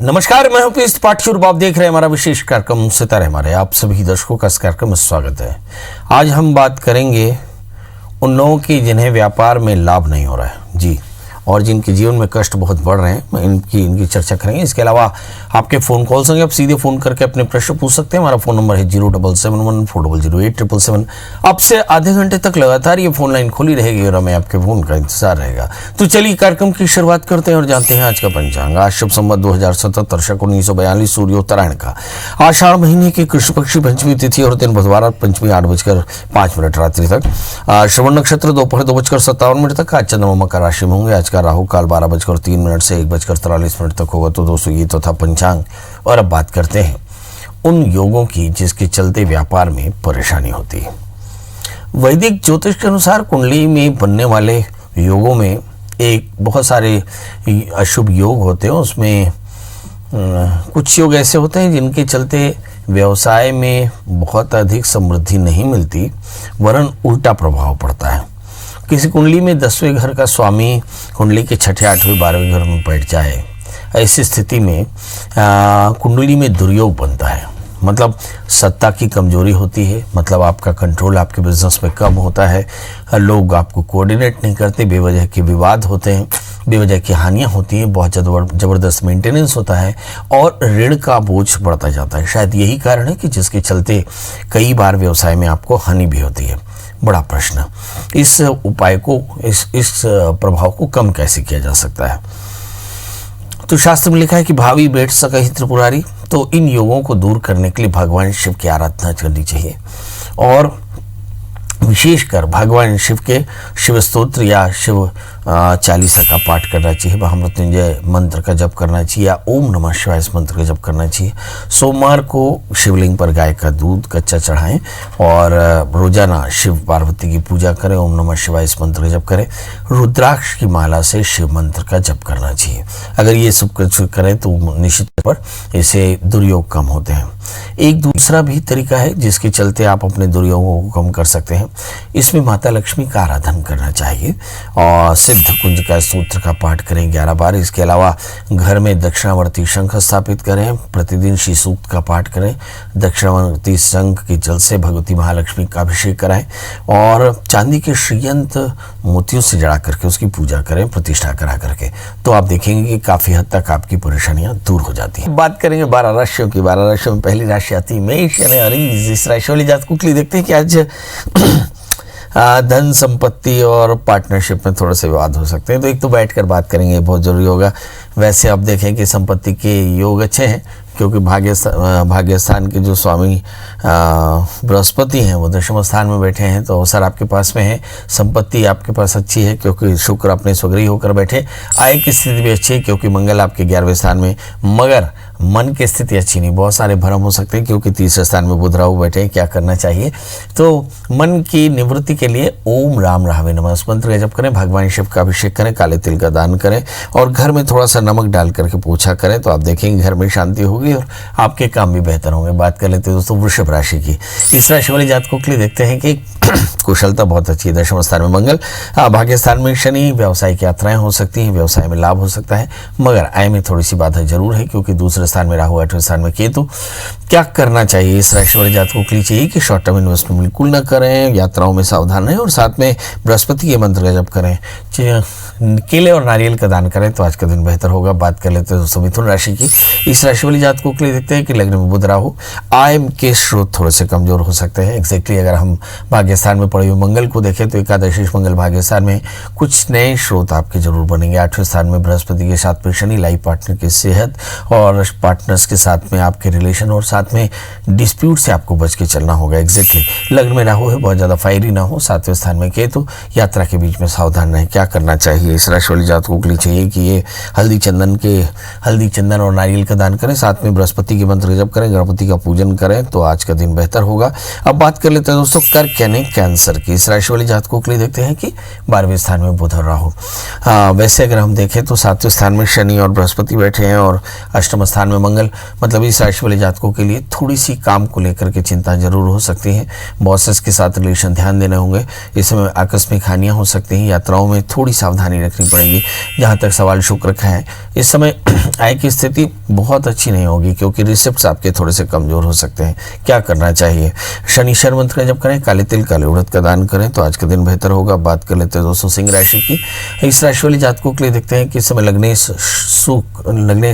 नमस्कार, मैं हूं पीयूष त्रिपाठी और आप देख रहे हैं हमारा विशेष कार्यक्रम सितारे हमारे। आप सभी दर्शकों का इस कार्यक्रम में स्वागत है। आज हम बात करेंगे उन लोगों की जिन्हें व्यापार में लाभ नहीं हो रहा है जी, और जिनके जीवन में कष्ट बहुत बढ़ रहे हैं, इनकी चर्चा करेंगे। इसके अलावा आपके फ़ोन कॉल्स होंगे, आप सीधे फ़ोन करके अपने प्रश्न पूछ सकते हैं। हमारा फ़ोन नंबर है 0771400877। अब से आधे घंटे तक लगातार ये फ़ोन लाइन खुली रहेगी और हमें आपके फ़ोन का इंतजार रहेगा। तो चलिए कार्यक्रम की शुरुआत करते हैं और जानते हैं आज का पंचांग। आज शुभ संवत 2077 शक 1942 सूर्योत्तरायण का आषाढ़ महीने की कृष्ण पक्षी पंचमी तिथि और दिन बुधवार पंचमी 8:05 रात्रि तक। श्रवण नक्षत्र दोपहर 2:57 तक। आज चंद्रमा मकर राशि में होंगे। आज का राहु काल 12:03 से 1:43 तक होगा। तो दोस्तों ये तो था पंचांग, और अब बात करते हैं उन योगों की जिसके चलते व्यापार में परेशानी होती है। वैदिक ज्योतिष के अनुसार कुंडली में बनने वाले योगों में एक बहुत सारे अशुभ योग होते हैं। उसमें कुछ योग ऐसे होते हैं जिनके चलते व्यवसाय में बहुत अधिक समृद्धि नहीं मिलती, वरन उल्टा प्रभाव पड़ता है। किसी कुंडली में 10वें घर का स्वामी कुंडली के 6ठे 8वें 12वें घर में बैठ जाए, ऐसी स्थिति में कुंडली में दुर्योग बनता है। मतलब सत्ता की कमजोरी होती है, मतलब आपका कंट्रोल आपके बिजनेस में कम होता है, लोग आपको कोऑर्डिनेट नहीं करते, बेवजह के विवाद होते हैं, बेवजह की हानियां होती हैं, बहुत ज़बरदस्त मेंटेनेंस होता है और ऋण का बोझ बढ़ता जाता है। शायद यही कारण है कि जिसके चलते कई बार व्यवसाय में आपको हानि भी होती है। बड़ा प्रश्न, इस उपाय को, इस प्रभाव को कम कैसे किया जा सकता है? तो शास्त्र में लिखा है कि भावी बैठ सकहि त्रिपुरारी। तो इन योगों को दूर करने के लिए भगवान शिव की आराधना करनी चाहिए, और विशेषकर भगवान शिव के शिव स्तोत्र या शिव चालीसा का पाठ करना चाहिए, महामृत्युंजय मंत्र का जप करना चाहिए, या ओम नमः शिवाय इस मंत्र का जप करना चाहिए। सोमवार को शिवलिंग पर गाय का दूध कच्चा चढ़ाएं और रोजाना शिव पार्वती की पूजा करें, ओम नमः शिवाय इस मंत्र का जप करें। रुद्राक्ष की माला से शिव मंत्र का जप करना चाहिए। अगर ये सब कुछ करें तो निश्चित तौर पर इससे दुर्योग कम होते हैं। एक दूसरा भी तरीका है जिसके चलते आप अपने दुर्योगों को कम कर सकते हैं। इसमें माता लक्ष्मी का आराधन करना चाहिए और सिद्ध कुंज का सूत्र का पाठ करें 11 बार। इसके अलावा घर में दक्षिणावर्ती शंख स्थापित करें, प्रतिदिन श्री सूक्त का पाठ करें, दक्षिणावर्ती शंख के जल से भगवती महालक्ष्मी का अभिषेक कराएं और चांदी के श्रीयंत मोतियों से जड़ा करके उसकी पूजा करें, प्रतिष्ठा करा करके। तो आप देखेंगे कि काफी हद तक आपकी परेशानियां दूर हो जाती हैं। बात करेंगे 12 राशियों की। 12 राशियों में पहली राशि आती है मेष यानी अरीज। इस राशि वाली जातकों के लिए देखते हैं कि आज धन संपत्ति और पार्टनरशिप में थोड़े से विवाद हो सकते हैं। तो एक तो बैठकर बात करेंगे, बहुत जरूरी होगा। वैसे आप देखें कि संपत्ति के योग अच्छे हैं, क्योंकि भाग्यस्थान के जो स्वामी बृहस्पति हैं वो दशम स्थान में बैठे हैं, तो अवसर आपके पास में है। संपत्ति आपके पास अच्छी है क्योंकि शुक्र अपने स्वगृही होकर बैठे। आय की स्थिति भी अच्छी है क्योंकि मंगल आपके 11वें स्थान में। मगर मन की स्थिति अच्छी नहीं, बहुत सारे भ्रम हो सकते हैं क्योंकि 3रे स्थान में बुध राहु बैठे हैं। क्या करना चाहिए? तो मन की निवृत्ति के लिए ओम राम राहवे नमः इस मंत्र का जप करें, भगवान शिव का अभिषेक करें, काले तिल का दान करें और घर में थोड़ा सा नमक डाल करके पूजा करें, तो आप देखेंगे घर में शांति होगी और आपके काम भी बेहतर होंगे। बात कर लेते हैं दोस्तों वृषभ राशि की। इस राशि वाले जातकों के लिए देखते हैं कि कुशलता बहुत अच्छी है। दशम स्थान में मंगल, भाग्य स्थान में शनि, व्यावसायिक यात्राएं हो सकती हैं, व्यवसाय में लाभ हो सकता है, मगर आय में थोड़ी सी बाधा जरूर है क्योंकि दूसरे स्थान में राहु, 8वें स्थान में केतु। क्या करना चाहिए? इस राशि वाले जातकों के लिए चाहिए कि शॉर्ट टर्म इन्वेस्टमेंट बिल्कुल न करें, यात्राओं में सावधान रहें और साथ में बृहस्पति के मंत्र का जप करें, केले और नारियल का दान करें, तो आज का दिन बेहतर होगा। बात कर लेते हैं दोस्तों मिथुन राशि की। इस राशि वाली जातकों के लिए देखते हैं कि लग्न में बुध राहु, आय के स्रोत थोड़े से कमजोर हो सकते हैं। एग्जैक्टली अगर हम भाग्यस्थान में पड़े हुए मंगल को देखें तो एकादशी मंगल भाग्यस्थान में, कुछ नए स्रोत आपके जरूर बनेंगे। 8वें स्थान में बृहस्पति के साथ में शनि, लाइफ पार्टनर की सेहत और पार्टनर्स के साथ में आपके रिलेशन और साथ में डिस्प्यूट से आपको बच के चलना होगा। एग्जैक्टली लग्न में राहु है, बहुत ज़्यादा फायरी ना हो। 7वें स्थान में केतु, यात्रा के बीच में सावधान रहें। क्या करना चाहिए? इस राशि वाली जातकों के लिए चाहिए कि ये हल्दी चंदन और नारियल का दान करें, साथ में बृहस्पति के मंत्र जप करें, गणपति का पूजन करें, तो आज का दिन बेहतर होगा। अब बात कर लेते हैं दोस्तों कर्क यानी कैंसर की। इस राशि वाली जातकों के लिए देखते हैं कि 12वें स्थान में बुध और राहु। वैसे अगर हम देखें तो 7वें स्थान में शनि और बृहस्पति बैठे हैं और अष्टम स्थान में मंगल। मतलब इस राशि वाले जातकों के लिए थोड़ी सी काम को लेकर के चिंता जरूर हो सकती है। बॉसेस के साथ रिलेशन ध्यान देने होंगे। इस समय आकस्मिक हानियां हो सकती हैं। यात्राओं में थोड़ी सावधानी रखनी पड़ेगी। जहां तक सवाल शुक्र का है इस समय आय की स्थिति बहुत अच्छी नहीं होगी, क्योंकि रिसिप्ट्स आपके थोड़े से कमजोर हो सकते हैं। क्या करना चाहिए? शनिश्चर मंत्र का जप करें, काले तिल काले उड़द का दान करें तो आज का दिन बेहतर होगा। बात कर लेते हैं दोस्तों सिंह राशि की। इस राशि वाले जातकों के लिए देखते हैं कि इस समय लग्नेश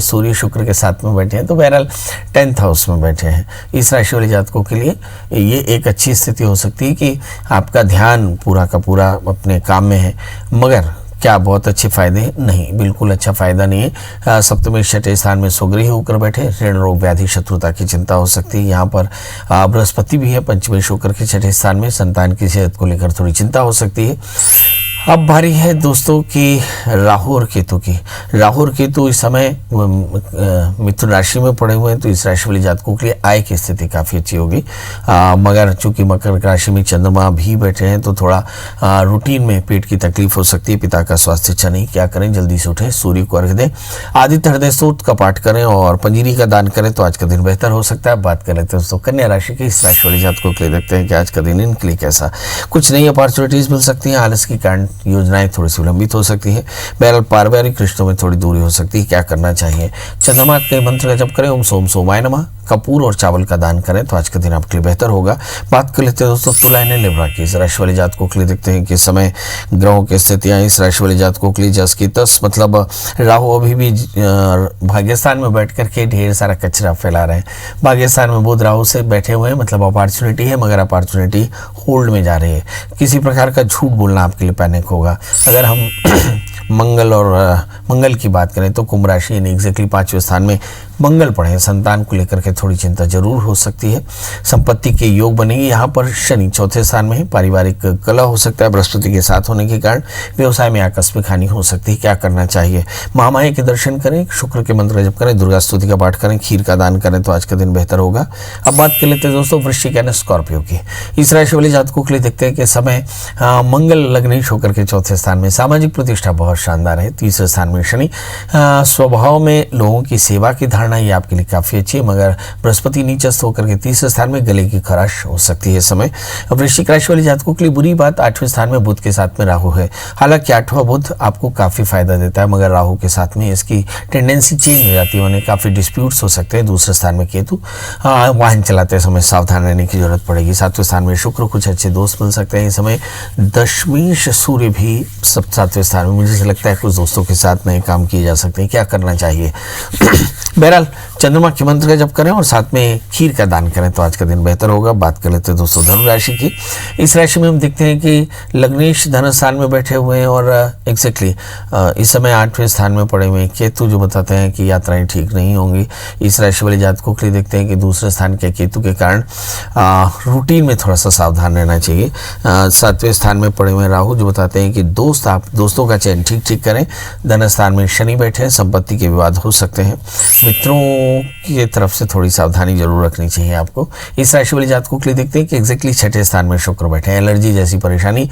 सूर्य शुक्र के साथ में बैठे हैं, तो बहरहाल 10th हाउस में बैठे हैं। इस राशि वाले जातकों के लिए ये एक अच्छी स्थिति हो सकती है कि आपका ध्यान पूरा का पूरा अपने काम में है, मगर क्या बहुत अच्छे फायदे नहीं, बिल्कुल अच्छा फायदा नहीं है। सप्तमी छठे स्थान में स्वगृही होकर बैठे, ऋण रोग व्याधि शत्रुता की चिंता हो सकती है। यहाँ पर बृहस्पति भी है पंचमी होकर के छठे स्थान में, संतान की सेहत को लेकर थोड़ी चिंता हो सकती है। अब बारी है दोस्तों की राहु और केतु की। राहु और केतु इस समय मिथुन राशि में पड़े हुए हैं, तो इस राशि वाले जातकों के लिए आय की स्थिति काफ़ी अच्छी होगी। मगर चूंकि मकर राशि में चंद्रमा भी बैठे हैं, तो थोड़ा रूटीन में पेट की तकलीफ हो सकती है। पिता का स्वास्थ्य अच्छा नहीं, क्या करें? जल्दी से उठें, सूर्य को अर्घ्य दें, आदित्य हृदय स्तोत्र का पाठ करें और पंजीरी का दान करें तो आज का दिन बेहतर हो सकता है। बात कर लेते हैं दोस्तों कन्या राशि की। इस राशि वाले जातकों के लिए देखते हैं कि आज का दिन इनके लिए कैसा। कुछ नई अपॉर्चुनिटीज मिल सकती हैं, आलस के कारण योजनाएं थोड़ी सी विलंबित हो सकती है। बहरहाल पारिवारिक रिश्तों में थोड़ी दूरी हो सकती है। क्या करना चाहिए? चंद्रमा के मंत्र का जप करें, ओम सोम सोमाय नमः, कपूर और चावल का दान करें तो आज का दिन आपके लिए बेहतर होगा। बात कर लेते हैं दोस्तों तुला यानी लिब्रा की। इस राशि वाले जातकों के लिए देखते हैं कि समय ग्रहों की स्थितियां इस राशि वाले जातकों के लिए जस की तस, मतलब राहु अभी भी भाग्यस्थान में बैठ करके ढेर सारा कचरा फैला रहे हैं। भाग्यस्थान में बुध राहु से बैठे हुए हैं, मतलब अपॉर्चुनिटी है, मगर अपॉर्चुनिटी होल्ड में जा रही है। किसी प्रकार का झूठ बोलना आपके लिए पैनिक होगा। अगर हम मंगल की बात करें तो कुंभ राशि यानी एग्जैक्टली 5वें स्थान में मंगल पड़े, संतान को लेकर के थोड़ी चिंता जरूर हो सकती है। संपत्ति के योग बनेंगे। यहाँ पर शनि चौथे स्थान में है, पारिवारिक कलह हो सकता है। बृहस्पति के साथ होने के कारण व्यवसाय में आकस्मिक हानि हो सकती है। क्या करना चाहिए? महामाया के दर्शन करें, शुक्र के मंत्र जप करें, दुर्गा स्तुति का पाठ करें, खीर का दान करें तो आज का दिन बेहतर होगा। अब बात कर लेते हैं दोस्तों वृश्चिक यानी स्कॉर्पियो की। इस राशि वाले जातकों के लिए देखते हैं कि समय मंगल लग्नेश होकर के चौथे स्थान में, सामाजिक प्रतिष्ठा बहुत शानदार है। तीसरे स्थान में शनि, स्वभाव में लोगों की सेवा की धारणा ये आपके लिए काफी अच्छी है, मगर बृहस्पति नीचस्थ होकर के तीसरे स्थान में गले की खराश हो सकती है। समय वृश्चिक राशि वाले जातकों के लिए बुरी बात 8वें स्थान में बुध के साथ में राहु है। हालांकि 8वां बुध आपको काफी फायदा देता है, मगर राहु के साथ में इसकी टेंडेंसी चेंज हो जाती है, उन्हें काफी डिस्प्यूट्स हो सकते हैं। दूसरे स्थान में केतु, वाहन चलाते समय सावधान रहने की जरूरत पड़ेगी। 7वें स्थान में शुक्र, कुछ अच्छे दोस्त मिल सकते हैं। इस समय दशमेश सूर्य भी 7वें स्थान में, मुझे लगता है कुछ दोस्तों के साथ नए काम किए जा सकते हैं। क्या करना चाहिए? बहरहाल चंद्रमा के मंत्र का जप करें और साथ में खीर का दान करें तो आज का दिन बेहतर होगा। बात कर लेते हैं दोस्तों धनु राशि की। इस राशि में हम देखते हैं कि लग्नेश धन स्थान में बैठे हुए हैं और एग्जैक्टली इस समय 8वें स्थान में पड़े हुए हैं। केतु जो बताते हैं कि यात्राएं ठीक नहीं होंगी। इस राशि वाले जातकों के लिए देखते हैं कि दूसरे स्थान के केतु के कारण रूटीन में थोड़ा सा सावधान रहना चाहिए। 7वें स्थान में पड़े हुए राहु जो बताते हैं कि दोस्तों का चयन ठीक करें। धन स्थान में शनि बैठे हैं, संपत्ति के विवाद हो सकते हैं। मित्रों की तरफ से थोड़ी सावधानी जरूर रखनी चाहिए आपको। इस राशि वाले जातकों के लिए देखते हैं कि एग्जैक्टली 6ठे स्थान में शुक्र बैठे हैं। एलर्जी जैसी परेशानी,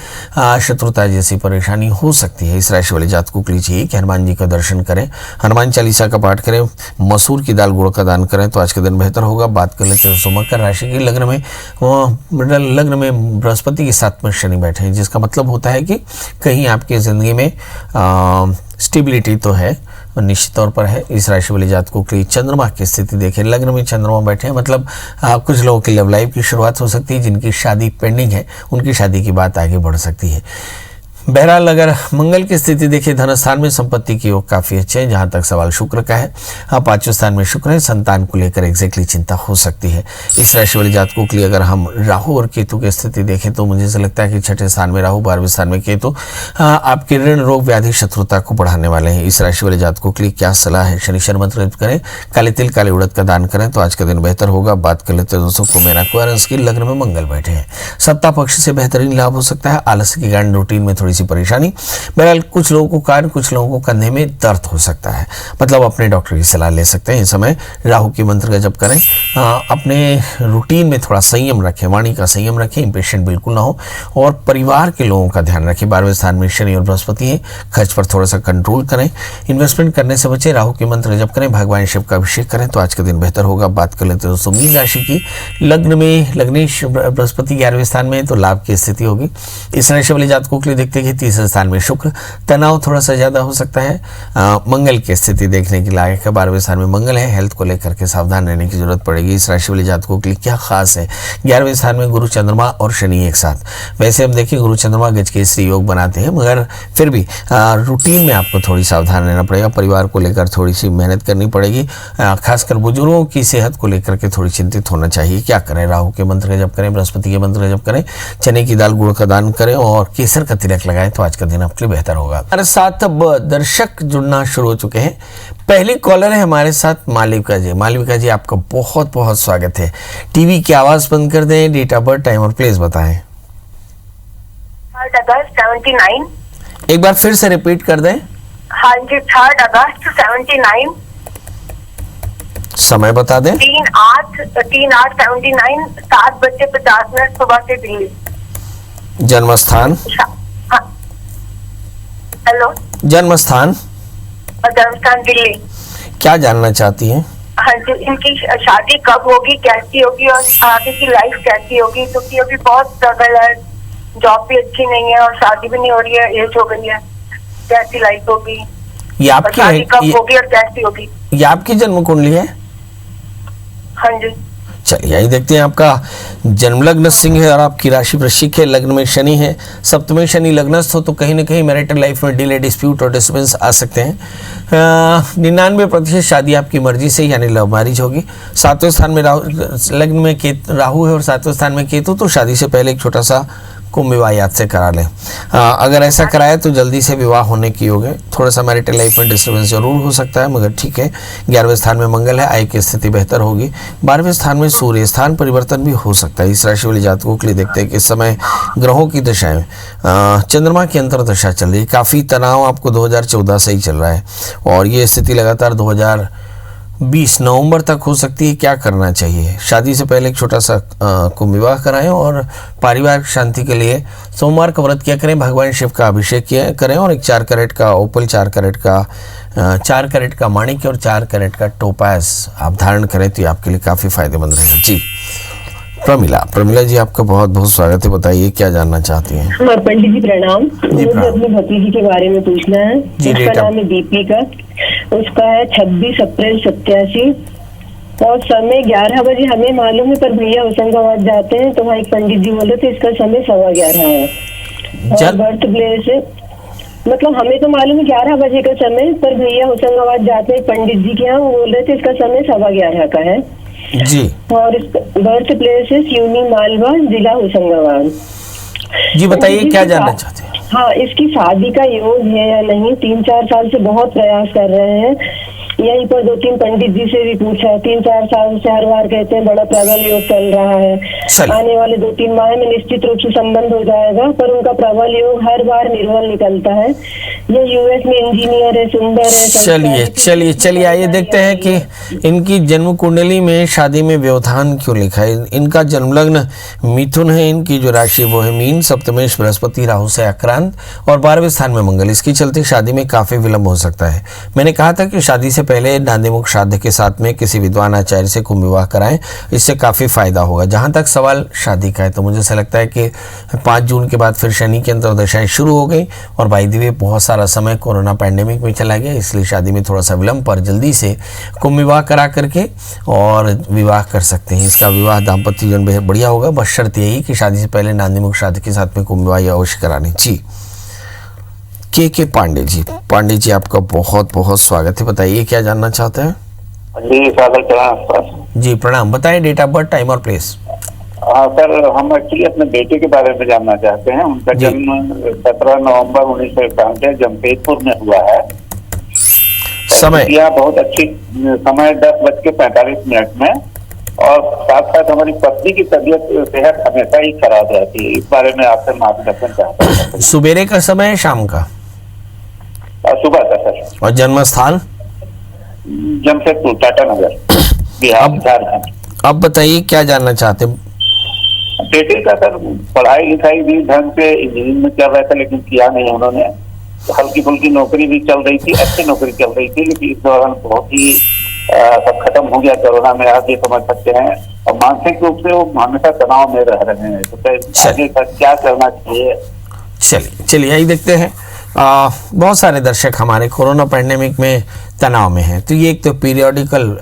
शत्रुता जैसी परेशानी हो सकती है। इस राशि वाले जातकों के लिए चाहिए कि हनुमान जी का दर्शन करें, हनुमान चालीसा का पाठ करें, मसूर की दाल गुड़ का दान करें तो आज के दिन बेहतर होगा। बात कर लेते हैं मकर राशि की। लग्न में बृहस्पति के साथ में शनि बैठे हैं, जिसका मतलब होता है कि कहीं आपकी जिंदगी में स्टेबिलिटी तो है, निश्चित तौर पर है। इस राशि वाले जातकों के लिए चंद्रमा की स्थिति देखें, लग्न में चंद्रमा बैठे हैं, मतलब कुछ लोगों की लव लाइफ की शुरुआत हो सकती है। जिनकी शादी पेंडिंग है उनकी शादी की बात आगे बढ़ सकती है। बहरहाल अगर मंगल की स्थिति देखिए, धन स्थान में संपत्ति की योग काफी अच्छे हैं। जहां तक सवाल शुक्र का है, 5वें स्थान में शुक्र है, संतान को लेकर एग्जैक्टली चिंता हो सकती है। इस राशि वाले जातकों के लिए अगर हम राहु और केतु की स्थिति देखें तो मुझे ऐसा लगता है कि 6ठे स्थान में राहु, 12वें स्थान में केतु आपके ऋण रोग व्याधि शत्रुता को बढ़ाने वाले हैं। इस राशि वाले जातकों के लिए क्या सलाह है? शनिश्चर मंत्र करें, काले तिल काले उड़द का दान करें तो आज का दिन बेहतर होगा। बात कर लेते हैं दोस्तों कुंभ राशि की। लग्न में मंगल बैठे हैं, सत्ता पक्ष से बेहतरीन लाभ हो सकता है। आलस्य के कारण रूटीन में थोड़ी सी परेशानी। बहरहाल कुछ लोगों को कान, कुछ लोगों को कंधे में दर्द हो सकता है, मतलब अपने डॉक्टर की सलाह ले सकते हैं। इस समय राहु के मंत्र का जप करें, अपने रूटीन में थोड़ा संयम रखें, वाणी का संयम रखें, इंपेशेंट बिल्कुल ना हो और परिवार के लोगों का ध्यान रखें। 12वें स्थान में शनि और बृहस्पति है, खर्च पर थोड़ा सा कंट्रोल करें, इन्वेस्टमेंट करने से बचें। राहु के मंत्र का जप करें, भगवान शिव का अभिषेक करें तो आज का दिन बेहतर होगा। बात कर लेते हैं दोस्तों मीन राशि की। लग्न में लग्नेश बृहस्पति 11वें स्थान में तो लाभ की स्थिति होगी। इस राशि वाले जातकों के लिए देखते हैं पड़ेगी। तीसरे स्थान में शुक्र, तनाव थोड़ा सा ज्यादा हो सकता है। मंगल की स्थिति देखने की लायक है। 12वें स्थान में मंगल है, हेल्थ को लेकर के सावधान रहने की जरूरत पड़ेगी। इस राशि वाले जातकों के लिए क्या खास है? 11वें स्थान में गुरु, चंद्रमा और शनि एक साथ। वैसे हम देखिए गुरु चंद्रमा गजकेसरी योग बनाते हैं, मगर फिर भी रूटीन में आपको थोड़ी सावधान रहना पड़ेगा। परिवार को लेकर थोड़ी सी मेहनत करनी पड़ेगी। खासकर बुजुर्गों की सेहत को लेकर के थोड़ी चिंतित होना चाहिए। क्या करें? राहु के मंत्र का जप करें, बृहस्पति के मंत्र का जप करें, चने की दाल गुड़ का दान करें और केसर का तिलक लगाएं तो आज का दिन आपके लिए बेहतर होगा। हमारे साथ अब दर्शक जुड़ना शुरू हो चुके हैं। पहली कॉलर है हमारे साथ मालविका जी। मालविका जी, आपका बहुत बहुत स्वागत है। टीवी की आवाज बंद कर दें, डेट ऑफ बर्थ, टाइम और प्लेस बताएं। 3 अगस्त 79। एक बार फिर से रिपीट कर दें। हाँ जी, 3 अगस्त 79। समय बता दें। 3/8/79, 7:50 सुबह से दिल्ली। जन्म स्थान? हाँ। हेलो। जन्म स्थान? जन्मस्थान दिल्ली। क्या जानना चाहती हैं? हाँ जी, इनकी शादी कब होगी, कैसी होगी और आगे की लाइफ कैसी होगी, क्योंकि अभी बहुत स्ट्रगल है, जॉब भी अच्छी नहीं है और शादी भी नहीं हो रही है, एज हो गई है। कैसी लाइफ होगी, ये आपकी शादी कब होगी और कैसी होगी? ये आपकी जन्म कुंडली है? हाँ जी। चलिए यही देखते हैं। आपका जन्म लग्न सिंह है और आपकी राशि वृश्चिक है, लग्न में शनि है, सप्तम में शनि लग्नस्थ हो तो कहीं ना कहीं मैरिटल लाइफ में डिले, डिस्प्यूट और डिस्टर्बेंस आ सकते हैं। 99% शादी आपकी मर्जी से यानी लव मैरिज होगी। 7वें स्थान में लग्न में राहु है और 7वें स्थान में केतु, तो शादी से पहले एक छोटा सा कुंभ विवाह याद से करा लें। अगर ऐसा कराए तो जल्दी से विवाह होने की योग है। थोड़ा सा मैरिटल लाइफ में डिस्टर्बेंस जरूर हो सकता है, मगर ठीक है। 11वें स्थान में मंगल है, आय की स्थिति बेहतर होगी। 12वें स्थान में सूर्य, स्थान परिवर्तन भी हो सकता है। इस राशि वाले जातकों के लिए देखते हैं कि इस समय ग्रहों की दशाएं, चंद्रमा की अंतर दशा चल रही है। काफ़ी तनाव आपको 2014 से ही चल रहा है और ये स्थिति लगातार 2020 नवंबर तक हो सकती है। क्या करना चाहिए? शादी से पहले एक छोटा सा कुंभ विवाह कराएं और पारिवारिक शांति के लिए सोमवार का व्रत किया करें, भगवान शिव का अभिषेक किया करें और एक 4 कैरेट का ओपल, 4 कैरेट का माणिक्य और 4 कैरेट का टोपाज आप धारण करें तो ये आपके लिए काफ़ी फायदेमंद रहेगा। जी प्रमिला जी, आपका बहुत बहुत स्वागत है। बताइए क्या जानना चाहती हैं? पंडित जी प्रणाम। मुझे अपनी भतीजी के बारे में पूछना है। उसका नाम है दीपिका, उसका है 26 अप्रैल 87 और समय 11 बजे हमें मालूम है, पर भैया होशंगाबाद जाते हैं तो वहाँ एक पंडित जी बोल रहे थे इसका समय 11:15 है और बर्थ प्लेस मतलब हमें तो मालूम है 11 बजे का समय, पर भैया होशंगाबाद जाते हैं पंडित जी के यहाँ, वो बोल रहे थे इसका समय 11:15 का है जी। और इसका बर्थ प्लेस है सिवनी मालवा, जिला होशंगाबाद। जी बताइए क्या जानना चाहते हैं? हाँ, इसकी शादी का योग है या नहीं? 3-4 साल से बहुत प्रयास कर रहे हैं। यहीं पर 2-3 पंडित जी से भी पूछा, 3-4 साल से हर बार कहते हैं बड़ा प्रबल योग चल रहा है, आने वाले 2-3 माह में निश्चित रूप से संबंध हो जाएगा, पर उनका प्रबल योग हर बार निर्बल निकलता है। ये यूएस में इंजीनियर है, सुंदर है। चलिए आइए देखते हैं कि इनकी जन्म कुंडली में शादी में व्यवधान क्यों लिखा है। इनका जन्म लग्न मिथुन है, इनकी जो राशि वो है मीन, सप्तमेश बृहस्पति राहु से आक्रांत और 12वें स्थान में मंगल। इसके चलते शादी में काफी विलंब हो सकता है। मैंने कहा था कि शादी से पहले नांदीमुख श्राद्ध के साथ में किसी विद्वान आचार्य से कुंभ विवाह कराएं, इससे काफी फायदा होगा। जहां तक सवाल शादी का है तो मुझे ऐसा लगता है कि 5 जून के बाद फिर शनि की अंतर्दशाएं शुरू हो गई और बाय द वे बहुत सारा समय कोरोना पैंडेमिक में चला गया, इसलिए शादी में थोड़ा सा विलंब, पर जल्दी से कुंभ विवाह करा करके और विवाह कर सकते हैं। इसका विवाह दाम्पत्य जीवन बेहद बढ़िया होगा, बस शर्त यही कि शादी से पहले नांदीमुख श्राद्ध के साथ में कुंभ विवाह अवश्य करानी। जी के पांडे जी आपका बहुत बहुत स्वागत है। बताइए क्या जानना चाहते हैं? जी प्रणाम। बताइए डेट ऑफ बर्थ, टाइम और प्लेस। सर, हम एक्चुअली अपने बेटे के बारे में जानना चाहते हैं। उनका जन्म 17 नवंबर 1991 जमशेदपुर में हुआ है। समय बहुत अच्छी समय 10:45 में और साथ साथ हमारी पत्नी की तबीयत सेहत हमेशा ही खराब रहती है। इस बारे में आपसे मार्गदर्शन चाहते हैं। सुबेरे का समय है, शाम का? सुबह का सर। और जन्म स्थान? जमशेदपुर, टाटा नगर, बिहार, झारखंड। अब बताइए क्या जानना चाहते हैं? बेटे का सर पढ़ाई लिखाई भी ढंग से इंजीनियरिंग में चल रहा था, लेकिन किया नहीं उन्होंने। हल्की फुल्की नौकरी भी चल रही थी, अच्छी नौकरी चल रही थी, लेकिन इस दौरान बहुत ही सब खत्म हो गया कोरोना में, आप ये समझ सकते हैं। और मानसिक रूप से वो हमेशा तनाव में रह रहे हैं। तो आगे का क्या करना चाहिए? चलिए यही देखते हैं। बहुत सारे दर्शक हमारे कोरोना पैंडेमिक में तनाव में हैं, तो ये एक तो पीरियोडिकल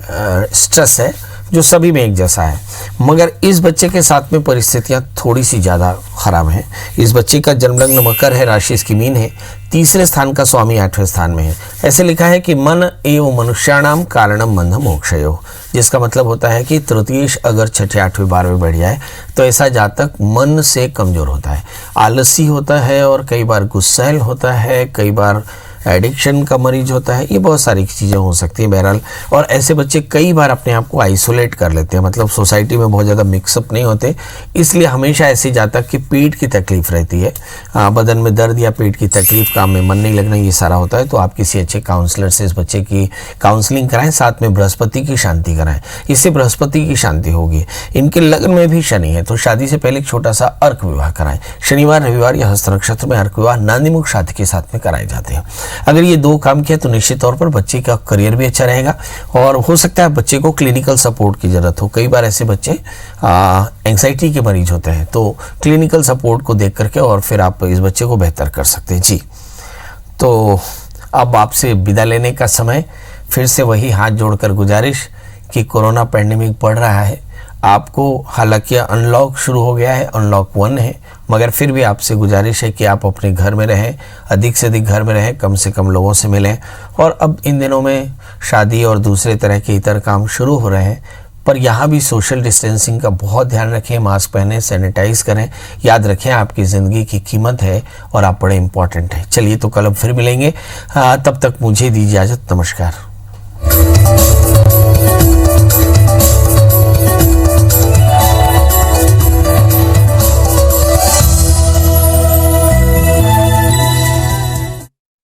स्ट्रेस है जो सभी में एक जैसा है, मगर इस बच्चे के साथ में परिस्थितियां थोड़ी सी ज़्यादा खराब हैं। इस बच्चे का जन्म लग्न मकर है, राशि इसकी मीन है, तीसरे स्थान का स्वामी 8वें स्थान में है। ऐसे लिखा है कि मन एवं मनुष्याणाम कारणम बंध मोक्षयो, जिसका मतलब होता है कि तृतीयेश अगर 6ठे 8वें 12वें बढ़ जाए तो ऐसा जातक मन से कमज़ोर होता है, आलसी होता है और कई बार गुस्सैल होता है, कई बार एडिक्शन का मरीज होता है। ये बहुत सारी चीज़ें हो सकती हैं बहरहाल। और ऐसे बच्चे कई बार अपने आप को आइसोलेट कर लेते हैं, मतलब सोसाइटी में बहुत ज़्यादा मिक्सअप नहीं होते, इसलिए हमेशा ऐसे जातक की पेट की तकलीफ रहती है, बदन में दर्द या पेट की तकलीफ, काम में मन नहीं लगना, ये सारा होता है। तो आप किसी अच्छे काउंसलर से इस बच्चे की काउंसलिंग कराएं, साथ में बृहस्पति की शांति कराएं, इससे बृहस्पति की शांति होगी। इनके लग्न में भी शनि है, तो शादी से पहले एक छोटा सा अर्क विवाह कराएं। शनिवार रविवार या हस्त नक्षत्र में अर्क विवाह नांदीमुख शादी के साथ में कराए जाते हैं। अगर ये 2 काम किया तो निश्चित तौर पर बच्चे का करियर भी अच्छा रहेगा, और हो सकता है बच्चे को क्लिनिकल सपोर्ट की ज़रूरत हो। कई बार ऐसे बच्चे एंग्जाइटी के मरीज होते हैं, तो क्लिनिकल सपोर्ट को देख करके और फिर आप इस बच्चे को बेहतर कर सकते हैं। जी, तो अब आपसे विदा लेने का समय, फिर से वही हाथ जोड़कर गुजारिश कि कोरोना पैंडेमिक बढ़ रहा है, आपको हालांकि अनलॉक शुरू हो गया है, अनलॉक 1 है, मगर फिर भी आपसे गुजारिश है कि आप अपने घर में रहें, अधिक से अधिक घर में रहें, कम से कम लोगों से मिलें। और अब इन दिनों में शादी और दूसरे तरह के इतर काम शुरू हो रहे हैं, पर यहाँ भी सोशल डिस्टेंसिंग का बहुत ध्यान रखें, मास्क पहनें, सैनिटाइज करें। याद रखें आपकी ज़िंदगी की कीमत है और आप बड़े इंपॉर्टेंट हैं। चलिए, तो कल अब फिर मिलेंगे, तब तक मुझे दीजिए इजाज़त। नमस्कार।